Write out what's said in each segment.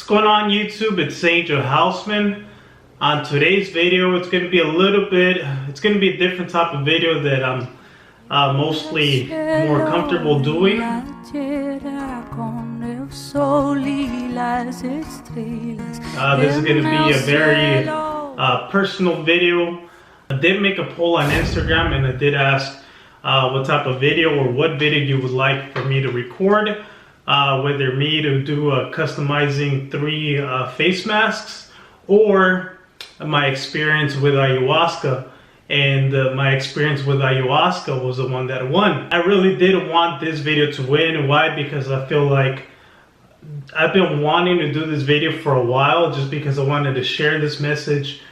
What's going on YouTube? It's Angel Houseman. On today's video, it's going to be it's going to be a different type of video that I'm mostly more comfortable doing. This is going to be a very personal video. I did make a poll on Instagram and I did ask what type of video or what video you would like for me to record. Whether me to do customizing 3 face masks or my experience with ayahuasca. And my experience with ayahuasca was the one that won. I really did want this video to win. Why? Because I feel like I've been wanting to do this video for a while, just because I wanted to share this message.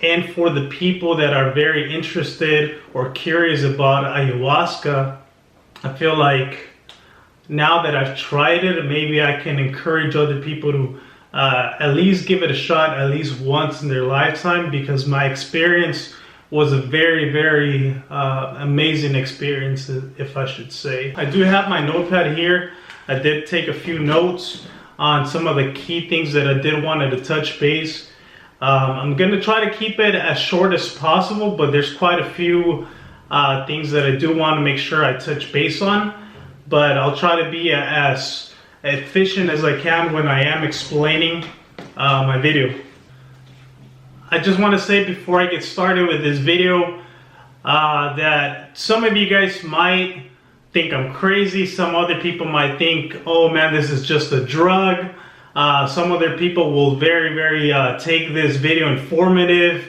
And for the people that are very interested or curious about ayahuasca, I feel like now that I've tried it, maybe I can encourage other people to at least give it a shot at least once in their lifetime, because my experience was a very, very amazing experience, if I should say. I do have my notepad here. I did take a few notes on some of the key things that I did want to touch base. I'm going to try to keep it as short as possible, but there's quite a few things that I do want to make sure I touch base on. But I'll try to be as efficient as I can when I am explaining my video. I just want to say before I get started with this video that some of you guys might think I'm crazy. Some other people might think, oh man, this is just a drug. Some other people will very take this video informative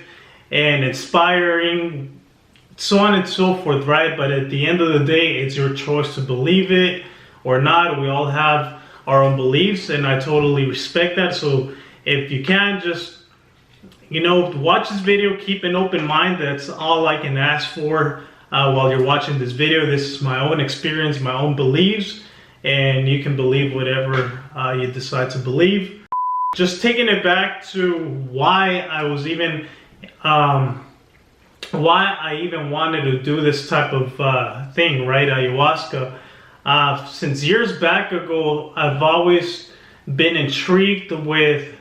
and inspiring, so on and so forth, right? But at the end of the day, it's your choice to believe it or not. We all have our own beliefs, and I totally respect that. So if you can, just, you know, watch this video, keep an open mind. That's all I can ask for while you're watching this video. This is my own experience, my own beliefs, and you can believe whatever you decide to believe. Just taking it back to why I was even why I even wanted to do this type of thing, right? Ayahuasca. Since years back ago, I've always been intrigued with,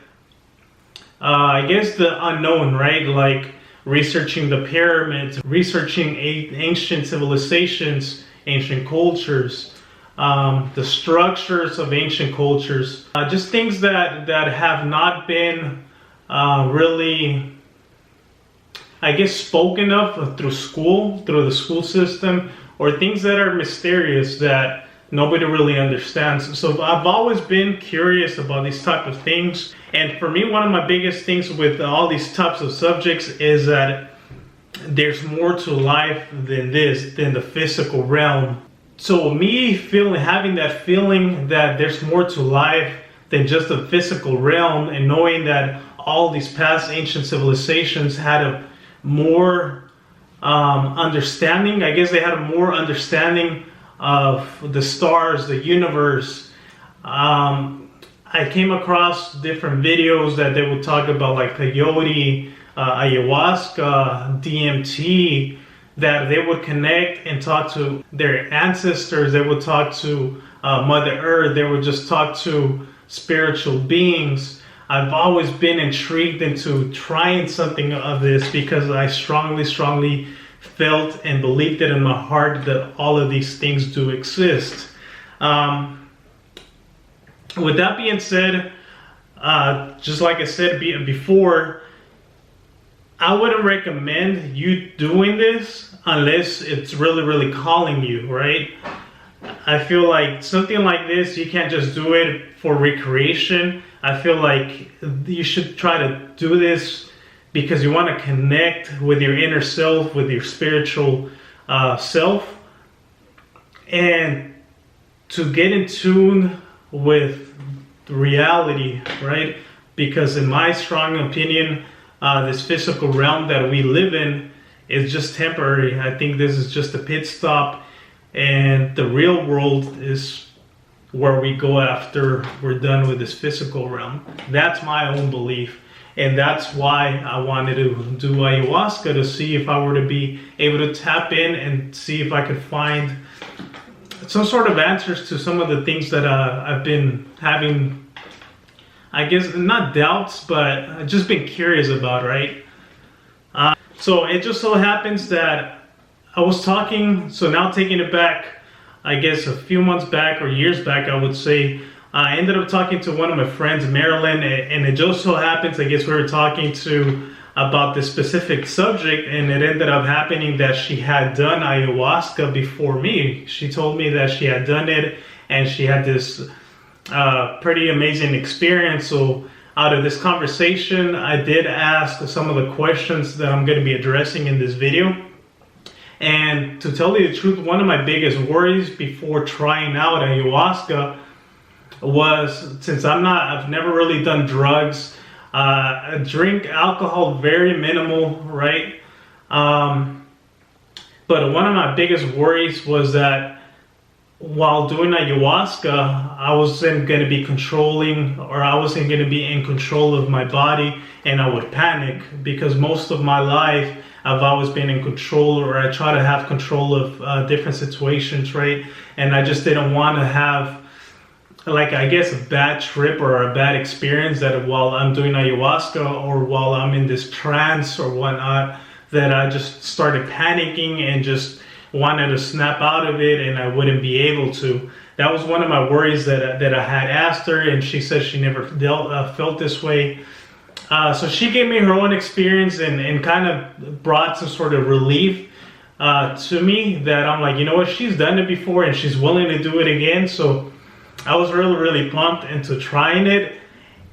I guess, the unknown, right? Like researching the pyramids, researching ancient civilizations, ancient cultures, the structures of ancient cultures, just things that have not been really, I guess, spoken of through the school system, or things that are mysterious that nobody really understands. So I've always been curious about these type of things. And for me, one of my biggest things with all these types of subjects is that there's more to life than the physical realm. So me having that feeling that there's more to life than just the physical realm, and knowing that all these past ancient civilizations had a more understanding. I guess they had a more understanding of the stars, the universe. I came across different videos that they would talk about, like peyote, ayahuasca, DMT, that they would connect and talk to their ancestors. They would talk to Mother Earth. They would just talk to spiritual beings. I've always been intrigued into trying something of this, because I strongly felt and believed it in my heart that all of these things do exist. With that being said, just like I said before, I wouldn't recommend you doing this unless it's really calling you, right? I feel like something like this, you can't just do it for recreation. I feel like you should try to do this because you want to connect with your inner self, with your spiritual self, and to get in tune with reality, right? Because in my strong opinion, this physical realm that we live in is just temporary. I think this is just a pit stop, and the real world is where we go after we're done with this physical realm. That's my own belief, and that's why I wanted to do ayahuasca, to see if I were to be able to tap in and see if I could find some sort of answers to some of the things that I've been having I guess, not doubts, but just been curious about, right? So it just so happens that I was talking, so now taking it back, I guess a few months back or years back, I would say, I ended up talking to one of my friends, Marilyn, and it just so happens, I guess we were talking about this specific subject, and it ended up happening that she had done ayahuasca before me. She told me that she had done it, and she had this pretty amazing experience. So out of this conversation, I did ask some of the questions that I'm going to be addressing in this video. And to tell you the truth, one of my biggest worries before trying out ayahuasca was, since I've never really done drugs, I drink alcohol very minimal, right? But one of my biggest worries was that while doing ayahuasca, I wasn't going to be controlling, or I wasn't going to be in control of my body, and I would panic, because most of my life I've always been in control, or I try to have control of different situations, right? And I just didn't want to have, like, I guess, a bad trip or a bad experience that while I'm doing ayahuasca or while I'm in this trance or whatnot, that I just started panicking and just wanted to snap out of it and I wouldn't be able to. That was one of my worries that I had asked her, and she said she never felt this way. So she gave me her own experience and kind of brought some sort of relief to me, that I'm like, you know what, she's done it before and she's willing to do it again. So I was really, really pumped into trying it.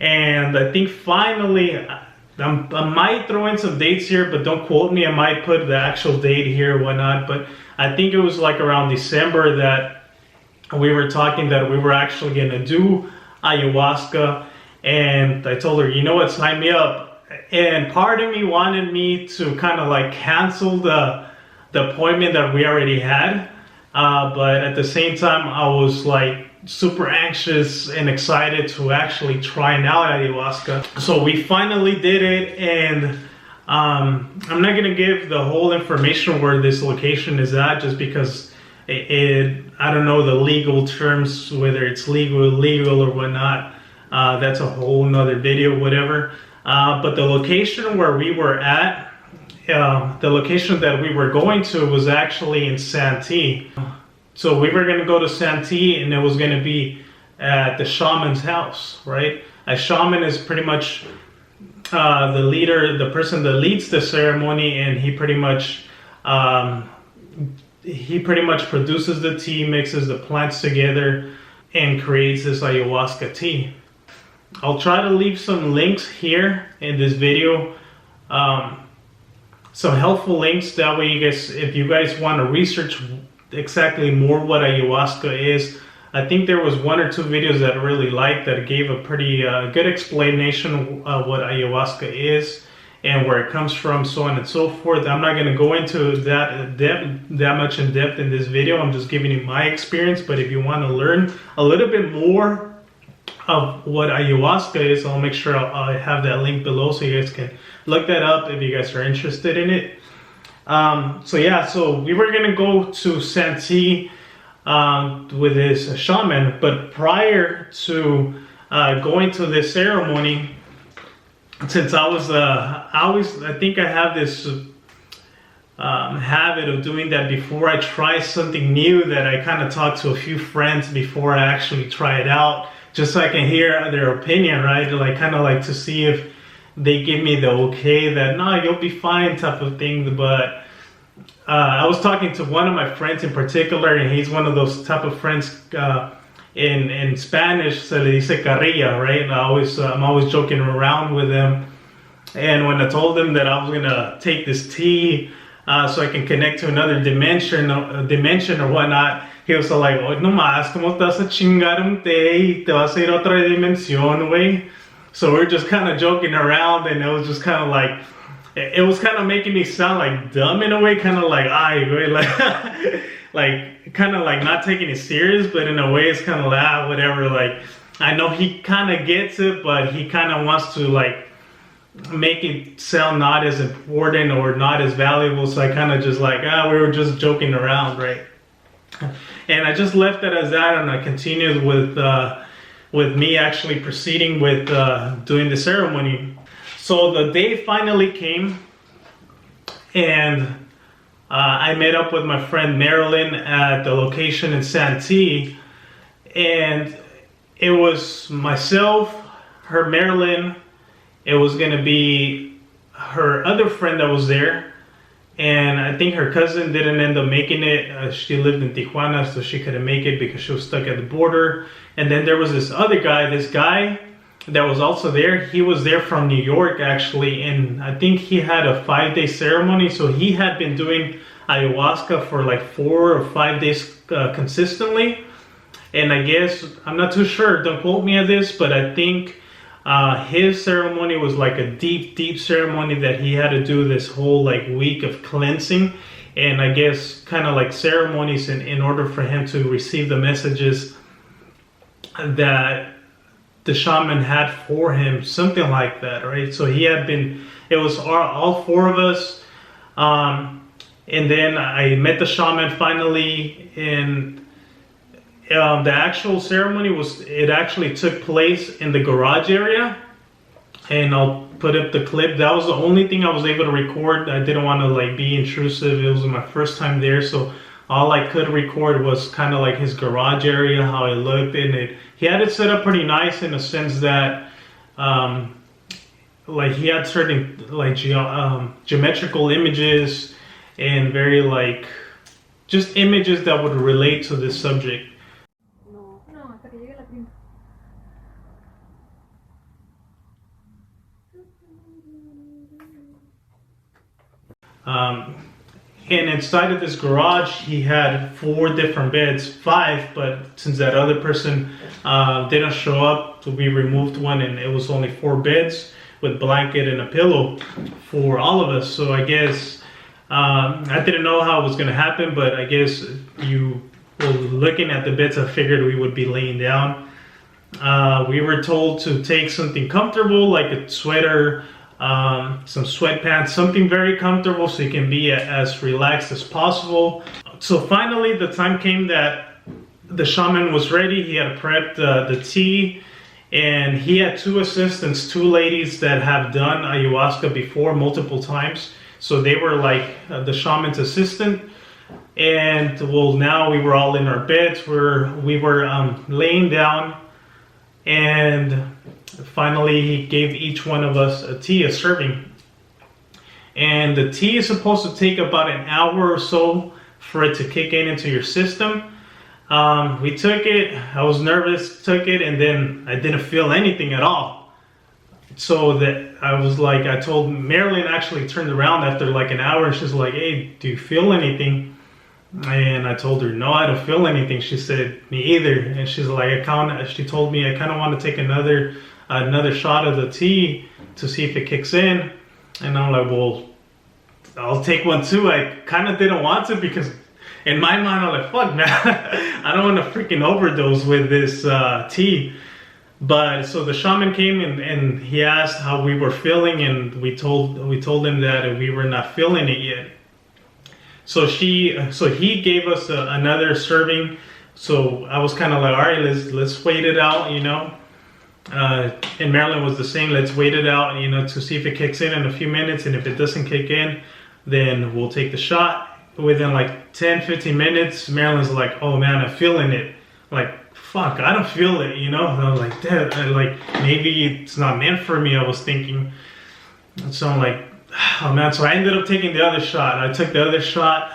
And I think finally, I might throw in some dates here, but don't quote me. I might put the actual date here or whatnot. But I think it was like around December that we were talking that we were actually going to do ayahuasca. And I told her, you know what, sign me up. And part of me wanted me to kind of like cancel the appointment that we already had. But at the same time, I was like super anxious and excited to actually try out ayahuasca. So we finally did it, and I'm not gonna give the whole information where this location is at, just because I don't know the legal terms, whether it's illegal or whatnot. That's a whole nother video, whatever. But the location where we were at, the location that we were going to was actually in Santee. So we were going to go to Santee, and it was going to be at the shaman's house, right? A shaman is pretty much the leader, the person that leads the ceremony, and he pretty much produces the tea, mixes the plants together, and creates this ayahuasca tea. I'll try to leave some links here in this video, some helpful links. That way, you guys, if you guys want to research exactly more what ayahuasca is, I think there was one or two videos that I really liked that gave a pretty good explanation of what ayahuasca is and where it comes from, so on and so forth. I'm not going to go into that much in depth in this video. I'm just giving you my experience. But if you want to learn a little bit more of what ayahuasca is, I'll make sure I have that link below so you guys can look that up if you guys are interested in it. So we were gonna go to Santee with this shaman, but prior to going to this ceremony, since I think I have this habit of doing that before I try something new, that I kind of talk to a few friends before I actually try it out, just so I can hear their opinion, right? Like, kind of like to see if they give me the okay that, no, you'll be fine type of thing. But I was talking to one of my friends in particular, and he's one of those type of friends in Spanish, se le dice carrilla, right? And I'm always joking around with him. And when I told him that I was gonna take this tea so I can connect to another dimension or whatnot, he was like, "Oh, no más, ¿cómo te vas a chingar un té y te vas a ir a otra dimensión, güey?" So we're just kind of joking around, and it was just kind of like, it was kind of making me sound like dumb in a way, kind of like, ay, güey, like kind of like not taking it serious, but in a way it's kind of like, whatever. Like, I know he kind of gets it, but he kind of wants to like make it sound not as important or not as valuable. So I kind of just like, we were just joking around, right? And I just left it as that, and I continued with with me actually proceeding with doing the ceremony. So the day finally came, and I met up with my friend Marilyn at the location in Santee, and it was myself, her Marilyn, it was going to be her other friend that was there, and I think her cousin didn't end up making it. She lived in Tijuana, so she couldn't make it because she was stuck at the border. And then there was this other guy, this guy that was also there. He was there from New York actually, and I think he had a 5-day ceremony, so he had been doing ayahuasca for like 4 or 5 days consistently. And I guess, I'm not too sure, don't quote me on this, but I think his ceremony was like a deep ceremony that he had to do this whole like week of cleansing, and I guess kind of like ceremonies in order for him to receive the messages that the shaman had for him, something like that, right? So he had been, it was all 4 of us, and then I met the shaman finally, and the actual ceremony it actually took place in the garage area, and I'll put up the clip. That was the only thing I was able to record. I didn't want to like be intrusive. It was my first time there, so all I could record was kind of like his garage area, how it looked, and he had it set up pretty nice in a sense that like he had certain like geometrical images and very like just images that would relate to this subject. And inside of this garage, he had 4 different beds, 5, but since that other person didn't show up, so we removed one, and it was only 4 beds with blanket and a pillow for all of us. So I guess I didn't know how it was going to happen, but I guess looking at the beds, I figured we would be laying down. We were told to take something comfortable, like a sweater, some sweatpants, something very comfortable so you can be as relaxed as possible. So finally the time came that the shaman was ready. He had prepped the tea, and he had 2 assistants, 2 ladies that have done ayahuasca before multiple times. So they were like the shaman's assistant. And well, now we were all in our beds, we were laying down, and finally he gave each one of us a serving. And the tea is supposed to take about an hour or so for it to kick into your system. We took it, I was nervous, took it, and then I didn't feel anything at all. So that I was like, I told Marilyn, actually turned around after like an hour, and she's like, hey, do you feel anything? And I told her, no, I don't feel anything. She said, me either. And she's like, she told me I kind of want to take another shot of the tea to see if it kicks in. And I'm like, well, I'll take one too. I kind of didn't want to, because in my mind I'm like, fuck man, I don't want to freaking overdose with this tea. But so the shaman came and he asked how we were feeling, and we told him that we were not feeling it yet. So he gave us another serving. So I was kind of like, all right, let's wait it out, you know. And Marilyn was the same. Let's wait it out, you know, to see if it kicks in a few minutes. And if it doesn't kick in, then we'll take the shot. Within like 10-15 minutes, Marilyn's like, oh man, I'm feeling it. Like, fuck, I don't feel it, you know. And I was like, damn, like maybe it's not meant for me, I was thinking. And so I'm like, oh man, so I ended up taking the other shot. I took the other shot,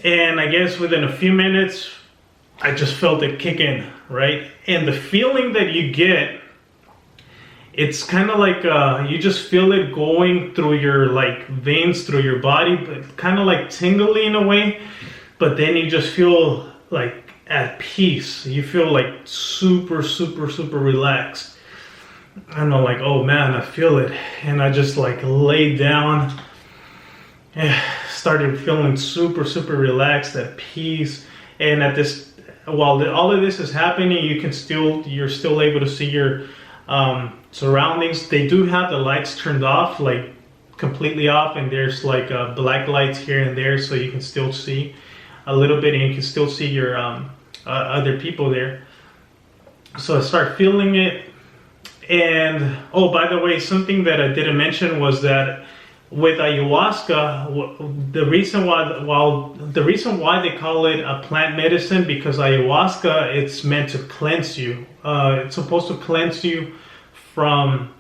and I guess within a few minutes, I just felt it kick in, right? And the feeling that you get, it's kind of like you just feel it going through your like veins, through your body, but kind of like tingly in a way. But then you just feel like at peace. You feel like super relaxed. And I'm like, oh man, I feel it. And I just like laid down, started feeling super relaxed, at peace. And at this, while all of this is happening, you're still able to see your surroundings. They do have the lights turned off, like completely off, and there's like black lights here and there, so you can still see a little bit, and you can still see your other people there. So I start feeling it. And oh, by the way, something that I didn't mention was that with ayahuasca, the reason why they call it a plant medicine, because ayahuasca, it's meant to cleanse you. It's supposed to cleanse you from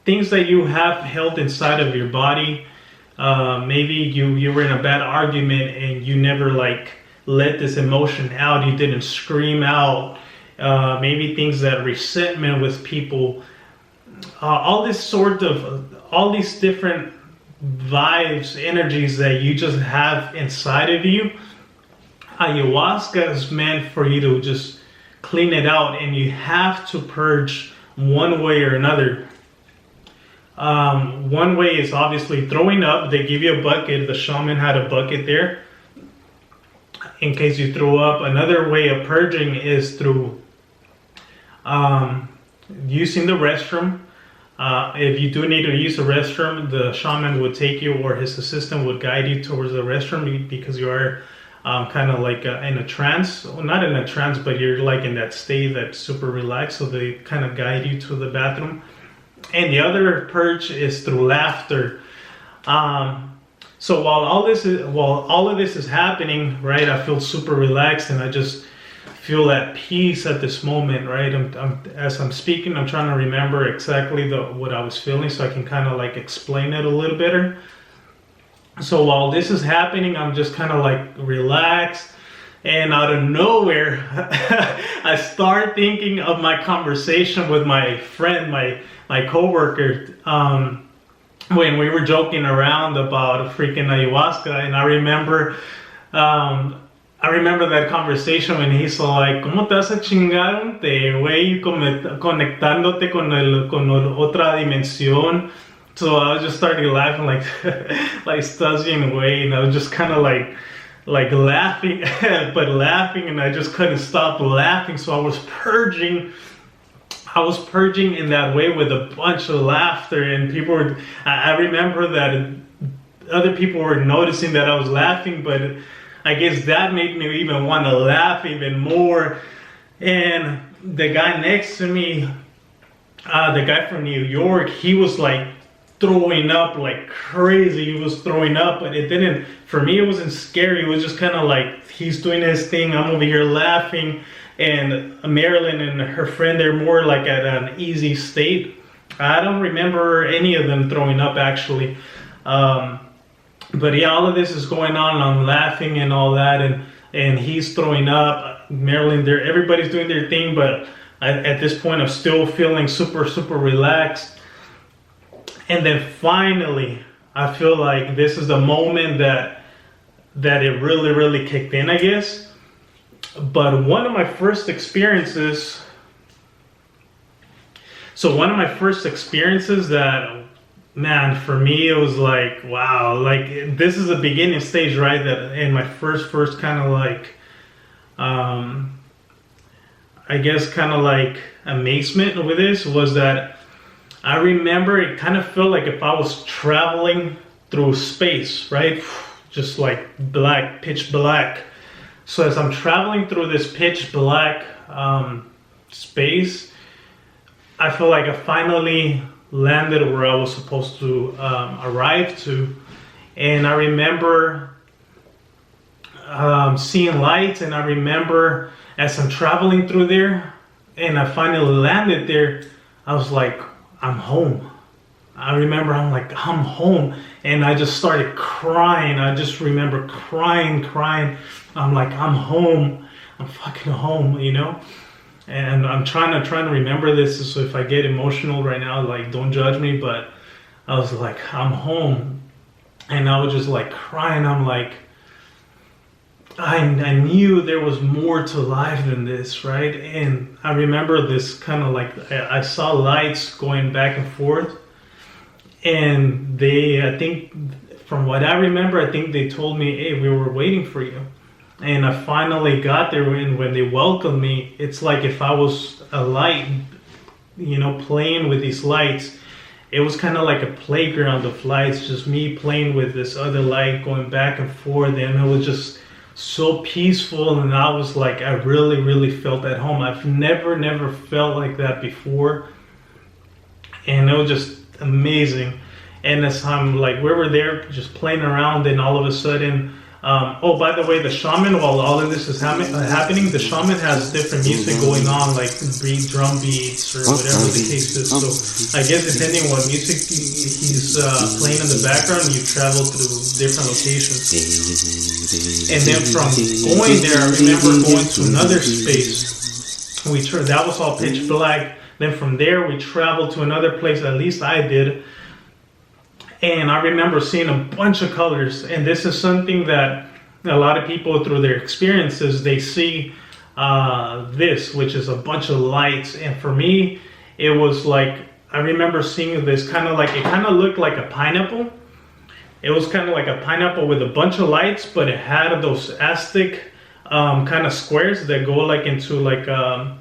things that you have held inside of your body. Maybe you were in a bad argument and you never like let this emotion out. You didn't scream out. Maybe things that resentment with people. All these different vibes, energies that you just have inside of you. Ayahuasca is meant for you to just clean it out, and you have to purge one way or another. One way is obviously throwing up. They give you a bucket. The shaman had a bucket there in case you throw up. Another way of purging is through using the restroom. If you do need to use the restroom, the shaman would take you, or his assistant would guide you towards the restroom, because you are kind of like in a trance. Well, not in a trance, but you're like in that state that's super relaxed, so they kind of guide you to the bathroom. And the other purge is through laughter. So while all of this is happening, right, I feel super relaxed, and I just feel at peace at this moment, right? As I'm speaking, I'm trying to remember exactly what I was feeling, so I can kind of like explain it a little better. So while this is happening, I'm just kind of like relaxed, and out of nowhere, I start thinking of my conversation with my friend, my coworker, when we were joking around about freaking ayahuasca, and I remember that conversation when he's like, ¿Cómo te vas a chingar un té, güey? Conectándote con otra dimensión. So I was just starting laughing like Stasian way, and I was just kind of like laughing, but laughing, and I just couldn't stop laughing. So I was purging in that way with a bunch of laughter, and I remember that other people were noticing that I was laughing, but I guess that made me even want to laugh even more. And the guy next to me, the guy from New York, he was like throwing up like crazy. He was throwing up, but for me, it wasn't scary. It was just kind of like, he's doing his thing, I'm over here laughing. And Marilyn and her friend, they're more like at an easy state. I don't remember any of them throwing up, actually. But yeah, all of this is going on, and I'm laughing and all that, and he's throwing up. Marilyn, everybody's doing their thing, but at this point, I'm still feeling super, super relaxed. And then finally, I feel like this is the moment that it really, really kicked in, I guess. But one of my first experiences that, man, for me, it was like, wow, like this is a beginning stage, right? That in my first kind of like, I guess kind of like amazement with this was that I remember it kind of felt like if I was traveling through space, right? Just like black, pitch black. So as I'm traveling through this pitch black space, I feel like I finally landed where I was supposed to arrive to. And I remember seeing lights, and I remember as I'm traveling through there and I finally landed there, I was like, I'm home. I remember I'm like, I'm home. And I just started crying. I just remember crying. I'm like, I'm home. I'm fucking home, you know? And I'm trying to remember this, so if I get emotional right now, like, don't judge me, but I was like, I'm home. And I was just like crying. I'm like, I knew there was more to life than this, right? And I remember this kind of like, I saw lights going back and forth. And I think, from what I remember, I think they told me, hey, we were waiting for you. And I finally got there, and when they welcomed me, it's like if I was a light, you know, playing with these lights. It was kind of like a playground of lights, just me playing with this other light, going back and forth, and it was just so peaceful, and I was like, I really felt at home. I've never felt like that before, and it was just amazing. And as I'm like, we were there just playing around, and all of a sudden, oh, by the way, the shaman, while all of this is happening, the shaman has different music going on, like drum beats or whatever the case is. So I guess depending on what music he's playing in the background, you travel through different locations. And then from going there, I remember going to another space. That was all pitch black. Then from there, we traveled to another place, at least I did. And I remember seeing a bunch of colors. And this is something that a lot of people, through their experiences, they see this, which is a bunch of lights. And for me, it was like, I remember seeing this it kind of looked like a pineapple. It was kind of like a pineapple with a bunch of lights, but it had those Aztec kind of squares that go like into like a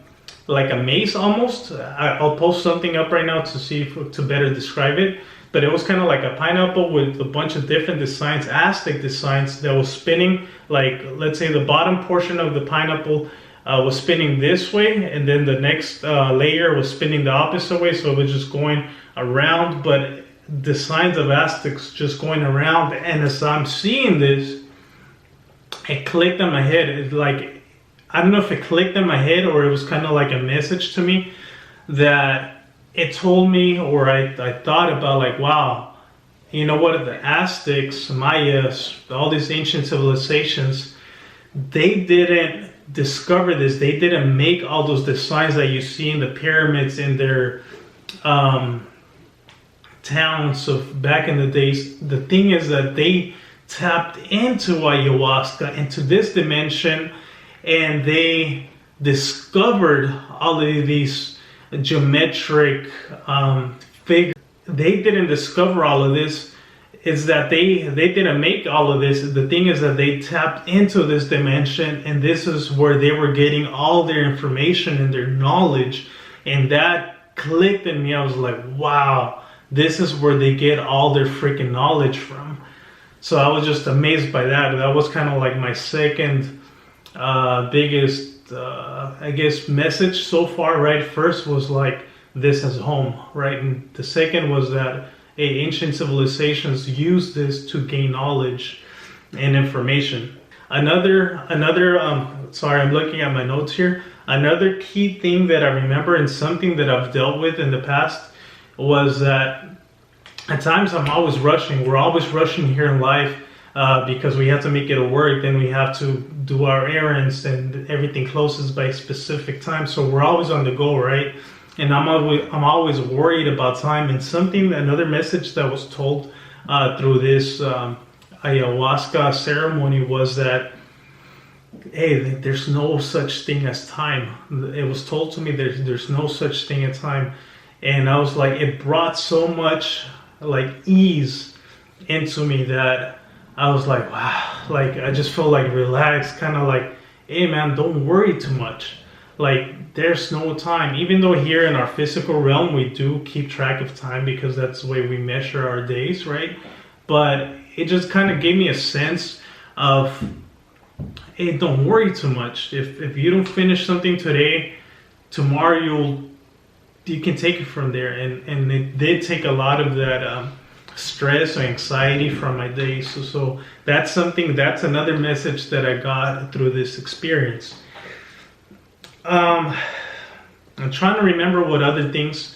maze almost. I'll post something up right now to see to better describe it. But it was kind of like a pineapple with a bunch of different designs, Aztec designs, that was spinning. Like, let's say the bottom portion of the pineapple was spinning this way, and then the next layer was spinning the opposite way. So it was just going around, but designs of Aztecs just going around. And as I'm seeing this, it clicked in my head. It's like, I don't know if it clicked in my head or it was kind of like a message to me that it told me, or I thought about, like, wow, you know what, the Aztecs, Mayas, all these ancient civilizations, they didn't discover this. They didn't make all those designs that you see in the pyramids in their towns of back in the days. The thing is that they tapped into ayahuasca, into this dimension, and they discovered all of these geometric figures. They didn't discover all of this. Is that they didn't make all of this. The thing is that they tapped into this dimension, and this is where they were getting all their information and their knowledge. And that clicked in me. I was like, wow, this is where they get all their freaking knowledge from. So I was just amazed by that. That was kind of like my second biggest I guess message so far, right? First was like, this is home, right? And the second was that ancient civilizations used this to gain knowledge and information. Another sorry, I'm looking at my notes here. Another key thing that I remember, and something that I've dealt with in the past, was that at times I'm always rushing. We're always rushing here in life. Because we have to make it a work, then we have to do our errands, and everything closes by a specific time. So we're always on the go, right? And I'm always worried about time. And another message that was told through this ayahuasca ceremony was that, hey, there's no such thing as time. It was told to me there's no such thing as time, and I was like, it brought so much like ease into me that I was like, wow, like I just felt like relaxed, kind of like, hey man, don't worry too much. Like, there's no time. Even though here in our physical realm, we do keep track of time because that's the way we measure our days, right? But it just kind of gave me a sense of, hey, don't worry too much. If you don't finish something today, tomorrow you can take it from there. And it did take a lot of that stress or anxiety from my days. So that's another message that I got through this experience. I'm trying to remember what other things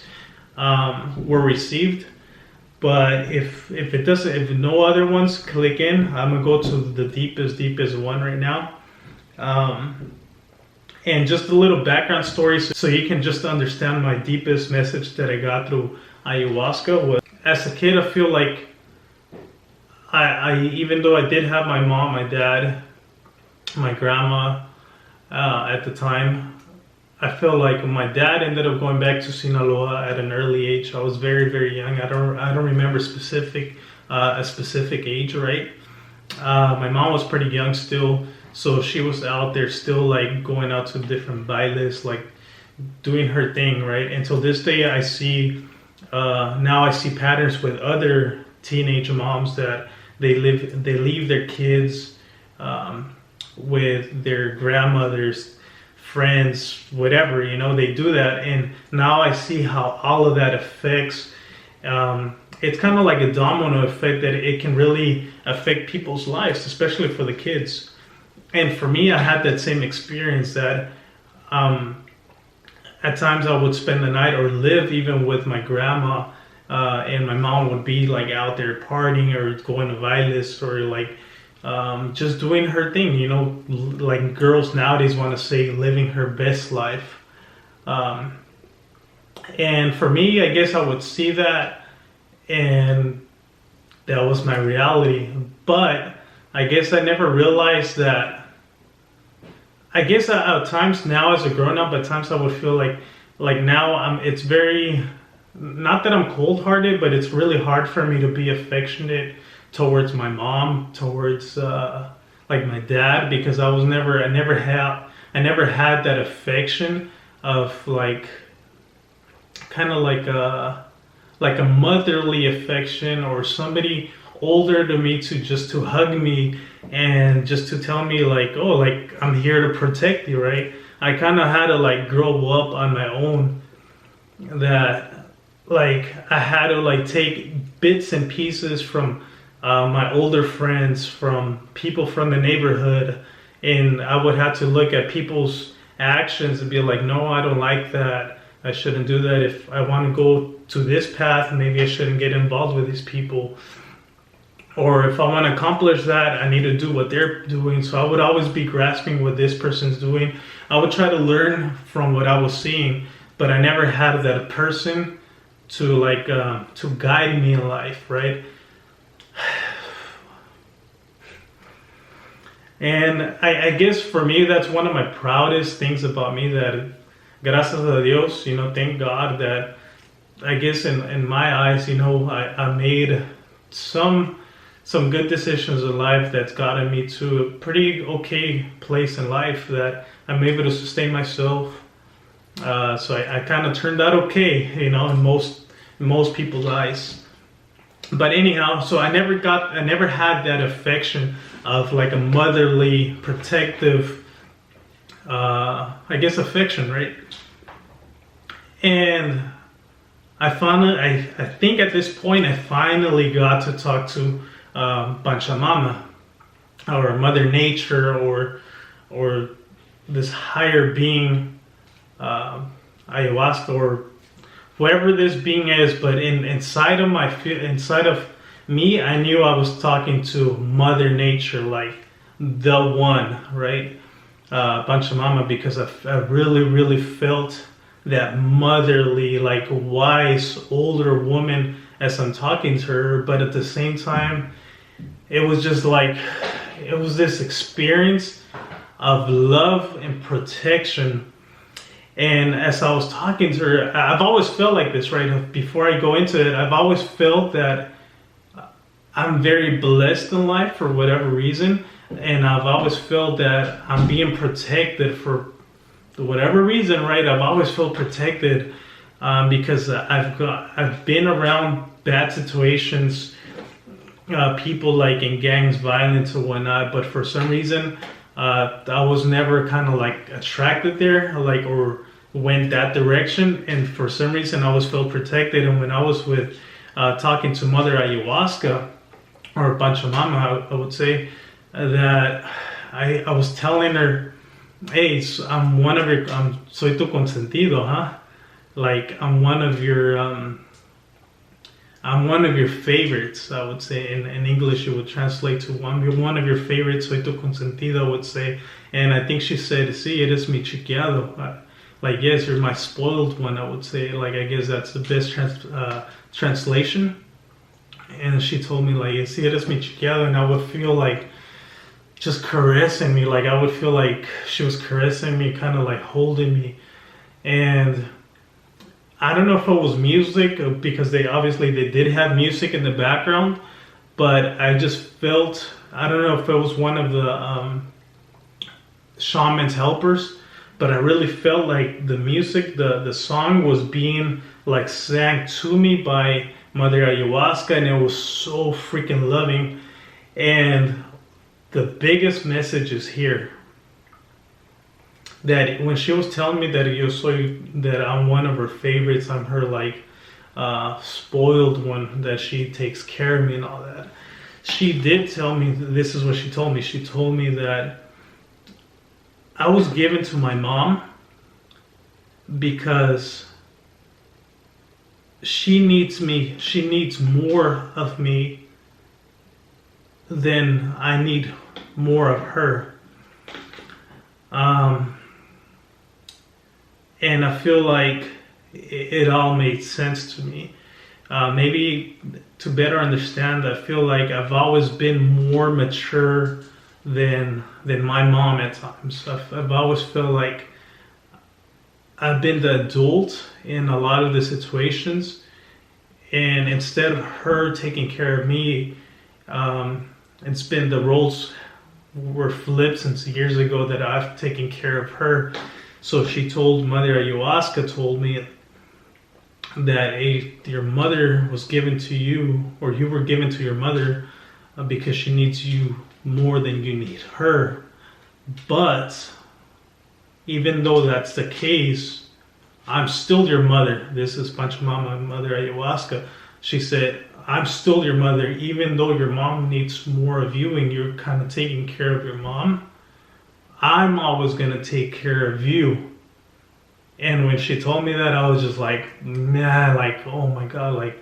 were received, but if no other ones click in, I'm gonna go to the deepest one right now. And just a little background story so you can just understand my deepest message that I got through ayahuasca was, as a kid, I feel like I even though I did have my mom, my dad, my grandma at the time, I feel like my dad ended up going back to Sinaloa at an early age. I was very, very young. I don't remember a specific age, right? My mom was pretty young still, so she was out there still, like going out to different bailes, like doing her thing, right? Until this day, I see patterns with other teenage moms that they leave their kids with their grandmothers, friends, whatever, you know, they do that. And now I see how all of that affects, it's kind of like a domino effect that it can really affect people's lives, especially for the kids. And for me, I had that same experience that at times I would spend the night or live even with my grandma, and my mom would be like out there partying or going to bailes or like just doing her thing, you know, like girls nowadays want to say living her best life. And for me, I guess I would see that, and that was my reality. But I guess I never realized that. I guess at times now as a grown up, at times I would feel like now it's very, not that I'm cold hearted, but it's really hard for me to be affectionate towards my mom, towards like my dad, because I never had that affection of like kind of like a motherly affection, or somebody older to me to hug me and just to tell me like, oh, like I'm here to protect you, right? I kind of had to like grow up on my own, that like I had to like take bits and pieces from my older friends, from people from the neighborhood, and I would have to look at people's actions and be like, no, I don't like that. I shouldn't do that. If I want to go to this path, maybe I shouldn't get involved with these people. Or if I want to accomplish that, I need to do what they're doing. So I would always be grasping what this person's doing. I would try to learn from what I was seeing, but I never had that person to like to guide me in life, right? And I guess for me, that's one of my proudest things about me, that gracias a Dios, you know, thank God that I guess in my eyes, you know, I made some good decisions in life that's gotten me to a pretty okay place in life, that I'm able to sustain myself. So I kind of turned out okay, you know, in most people's eyes. But anyhow, so I never had that affection of like a motherly, protective, I guess affection, right? And I think at this point, I finally got to talk to Pachamama, or Mother Nature, or this higher being, Ayahuasca, or whoever this being is. But inside of me, I knew I was talking to Mother Nature, like the one, right? Pachamama, because I really felt that motherly, like wise older woman as I'm talking to her. But at the same time, it was just like, it was this experience of love and protection. And as I was talking to her, I've always felt like this, right? Before I go into it, I've always felt that I'm very blessed in life for whatever reason. And I've always felt that I'm being protected for whatever reason, right? I've always felt protected because I've been around bad situations, people like in gangs, violence or whatnot. But for some reason, I was never kind of like attracted there, like, or went that direction. And for some reason, I always felt protected. And when I was with talking to Mother Ayahuasca, or Pachamama, I would say that I was telling her, hey, I'm one of your, soy tu consentido, huh? Like I'm one of your favorites. I would say in English it would translate to one of your favorites. Soy tu consentido, I would say. And I think she said, "Sí, eres mi chiqueado." Like, yes, you're my spoiled one. I would say, like, I guess that's the best translation. And she told me, like, "Sí, eres mi chiqueado," and I would feel like just caressing me. Like I would feel like she was caressing me, kind of like holding me. And I don't know if it was music, because they did have music in the background, but I just felt, I don't know if it was one of the shaman's helpers, but I really felt like the music, the song was being like sang to me by Mother Ayahuasca, and it was so freaking loving. And the biggest message is here. That when she was telling me that that I'm one of her favorites, I'm her like spoiled one, that she takes care of me and all that. She did tell me, this is what she told me. She told me that I was given to my mom because she needs me. She needs more of me than I need more of her. And I feel like it all made sense to me. Maybe to better understand, I feel like I've always been more mature than my mom at times. I've always felt like I've been the adult in a lot of the situations, and instead of her taking care of me, it's been the roles were flipped since years ago that I've taken care of her. So she told Mother Ayahuasca told me that your mother was given to you, or you were given to your mother because she needs you more than you need her. But even though that's the case, I'm still your mother. This is Pachamama, Mother Ayahuasca. She said, I'm still your mother, even though your mom needs more of you and you're kind of taking care of your mom. I'm always going to take care of you. And when she told me that, I was just like, man, like, oh my God, like,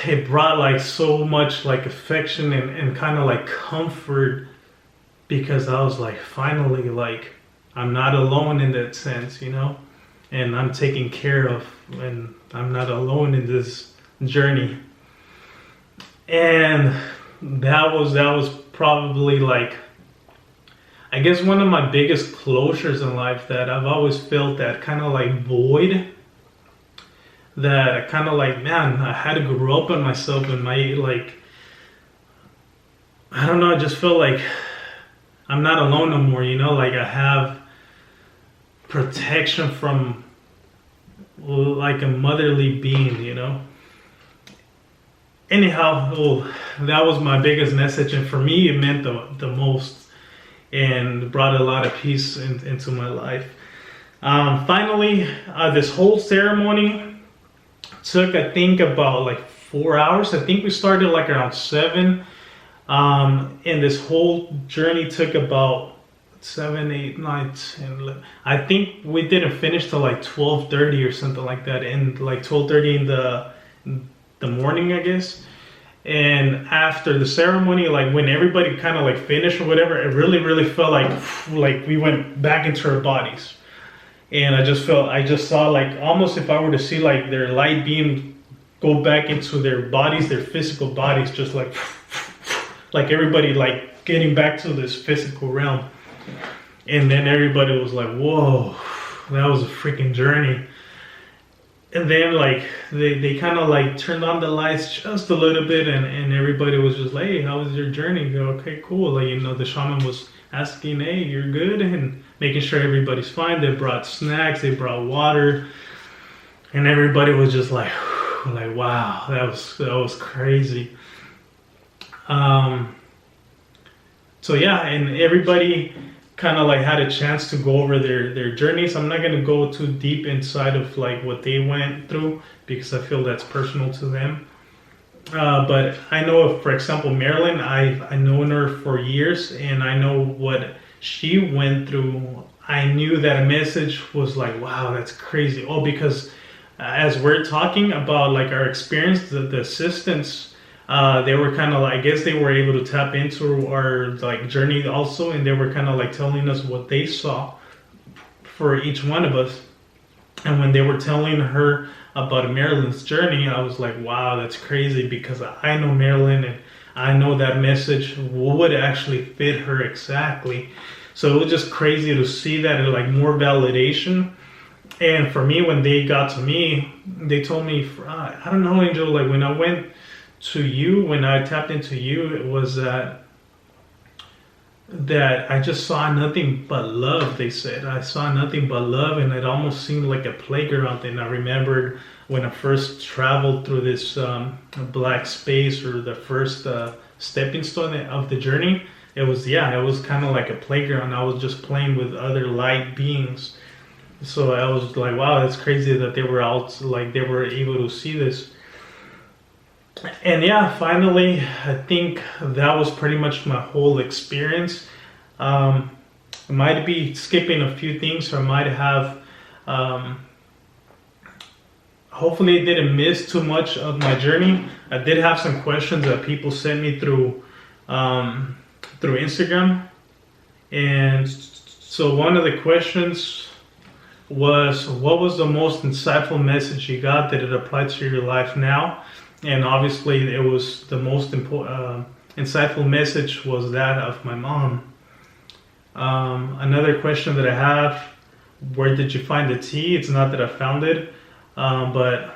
it brought like so much like affection and kind of like comfort, because I was like, finally, like, I'm not alone in that sense, you know, and I'm taken care of, and I'm not alone in this journey. And that was probably like, I guess one of my biggest closures in life, that I've always felt that kind of like void, that I kind of like, man, I had to grow up on myself and my, like, I don't know, I just felt like I'm not alone no more, you know, like I have protection from like a motherly being, you know. Anyhow, that was my biggest message, and for me it meant the most, and brought a lot of peace into my life. Finally, this whole ceremony took, I think, about like 4 hours. I think we started like around 7, and this whole journey took about 7, 8, 9, 10, 11. I think we didn't finish till like 12:30 or something like that, and like 12:30 in the morning, I guess. And after the ceremony, like when everybody kind of like finished or whatever, it really felt like we went back into our bodies. And I just saw like, almost if I were to see like their light beam go back into their bodies, their physical bodies, just like everybody like getting back to this physical realm. And then everybody was like, whoa, that was a freaking journey. And then like they kind of like turned on the lights just a little bit, and everybody was just like, hey, how was your journey? Go, okay, cool. Like, you know, the shaman was asking, hey, you're good, and making sure everybody's fine. They brought snacks, they brought water, and everybody was just like wow, that was crazy. So yeah, and everybody kind of like had a chance to go over their journeys. I'm not going to go too deep inside of like what they went through, because I feel that's personal to them. But I know, for example, Marilyn, I've known her for years, and I know what she went through. I knew that a message was like, wow, that's crazy. Oh, because as we're talking about like our experience, the assistants, they were kind of like, I guess they were able to tap into our like journey also, and they were kind of like telling us what they saw for each one of us. And when they were telling her about Marilyn's journey, I was like, wow, that's crazy, because I know Marilyn, and I know that message would actually fit her exactly. So it was just crazy to see that, like, more validation. And for me, when they got to me, they told me, I don't know, Angel, like when I went to you, when I tapped into you, it was that I just saw nothing but love. They said I saw nothing but love, and it almost seemed like a playground. And I remembered when I first traveled through this black space, or the first stepping stone of the journey, it was kind of like a playground. I was just playing with other light beings. So I was like, wow, that's crazy that they were out, like they were able to see this. And yeah, finally, I think that was pretty much my whole experience. I might be skipping a few things, or I might have, hopefully I didn't miss too much of my journey. I did have some questions that people sent me through Instagram. And so one of the questions was, what was the most insightful message you got that it applied to your life now? And obviously it was the most insightful message was that of my mom. Another question that I have, where did you find the tea? It's not that I found it, but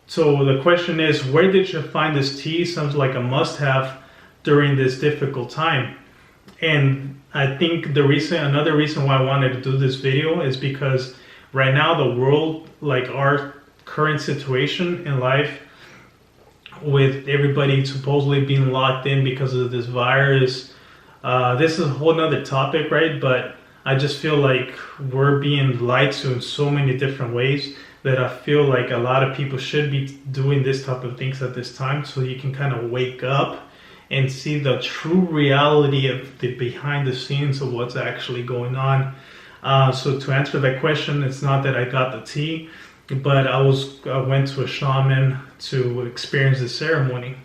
so the question is, where did you find this tea? Sounds like a must-have during this difficult time. And I think another reason why I wanted to do this video is because right now the world, like our current situation in life, with everybody supposedly being locked in because of this virus, this is a whole nother topic, right? But I just feel like we're being lied to in so many different ways that I feel like a lot of people should be doing this type of things at this time, so you can kind of wake up and see the true reality of the behind the scenes of what's actually going on. So to answer that question, it's not that I got the tea, but I went to a shaman to experience the ceremony.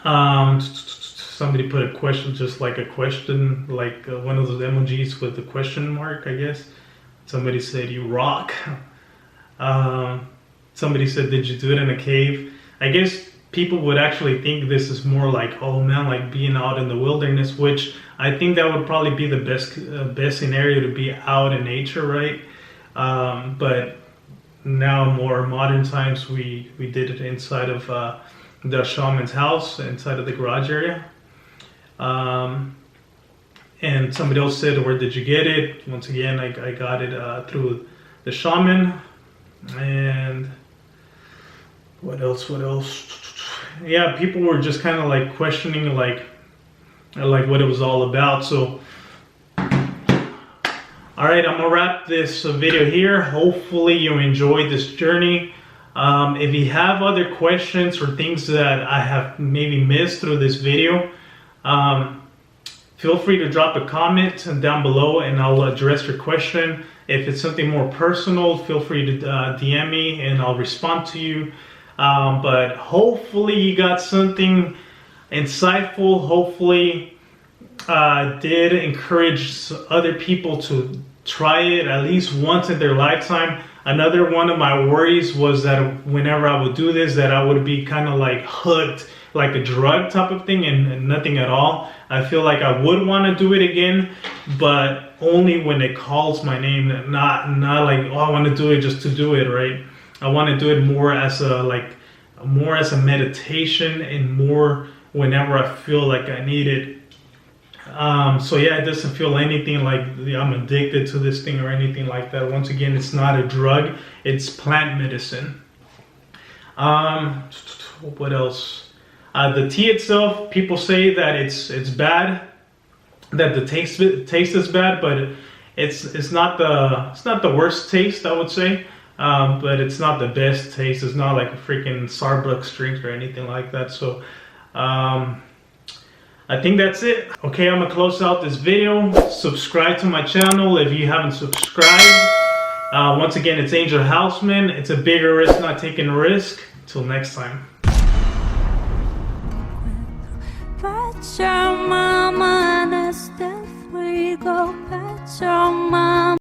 Somebody put a question, just like a question, like one of those emojis with the question mark, I guess. Somebody said, "You rock." Somebody said, "Did you do it in a cave?" I guess people would actually think this is more like, oh man, like being out in the wilderness, which I think that would probably be the best scenario, to be out in nature, right? But now, more modern times, we did it inside of the shaman's house, inside of the garage area. And somebody else said, where did you get it? Once again, I got it through the shaman. And what else? Yeah, people were just kind of like questioning like what it was all about. So all right, I'm gonna wrap this video here. Hopefully you enjoyed this journey. If you have other questions or things that I have maybe missed through this video, feel free to drop a comment down below and I'll address your question. If it's something more personal, feel free to DM me and I'll respond to you. But hopefully you got something insightful. Hopefully did encourage other people to try it at least once in their lifetime. Another one of my worries was that whenever I would do this, that I would be kind of like hooked, like a drug type of thing, and nothing at all. I feel like I would want to do it again, but only when it calls my name, not like, oh, I want to do it just to do it, right? I want to do it more as a meditation, and more whenever I feel like I need it. So yeah, it doesn't feel anything like I'm addicted to this thing or anything like that. Once again, it's not a drug, it's plant medicine. What else? The tea itself, people say that it's bad, that the taste is bad, but it's not the worst taste, I would say. But it's not the best taste. It's not like a freaking Starbucks drink or anything like that. So I think that's it. Okay, I'm gonna close out this video. Subscribe to my channel if you haven't subscribed. Once again, it's Angel Houseman. It's a bigger risk, not taking a risk. Till next time. But your mama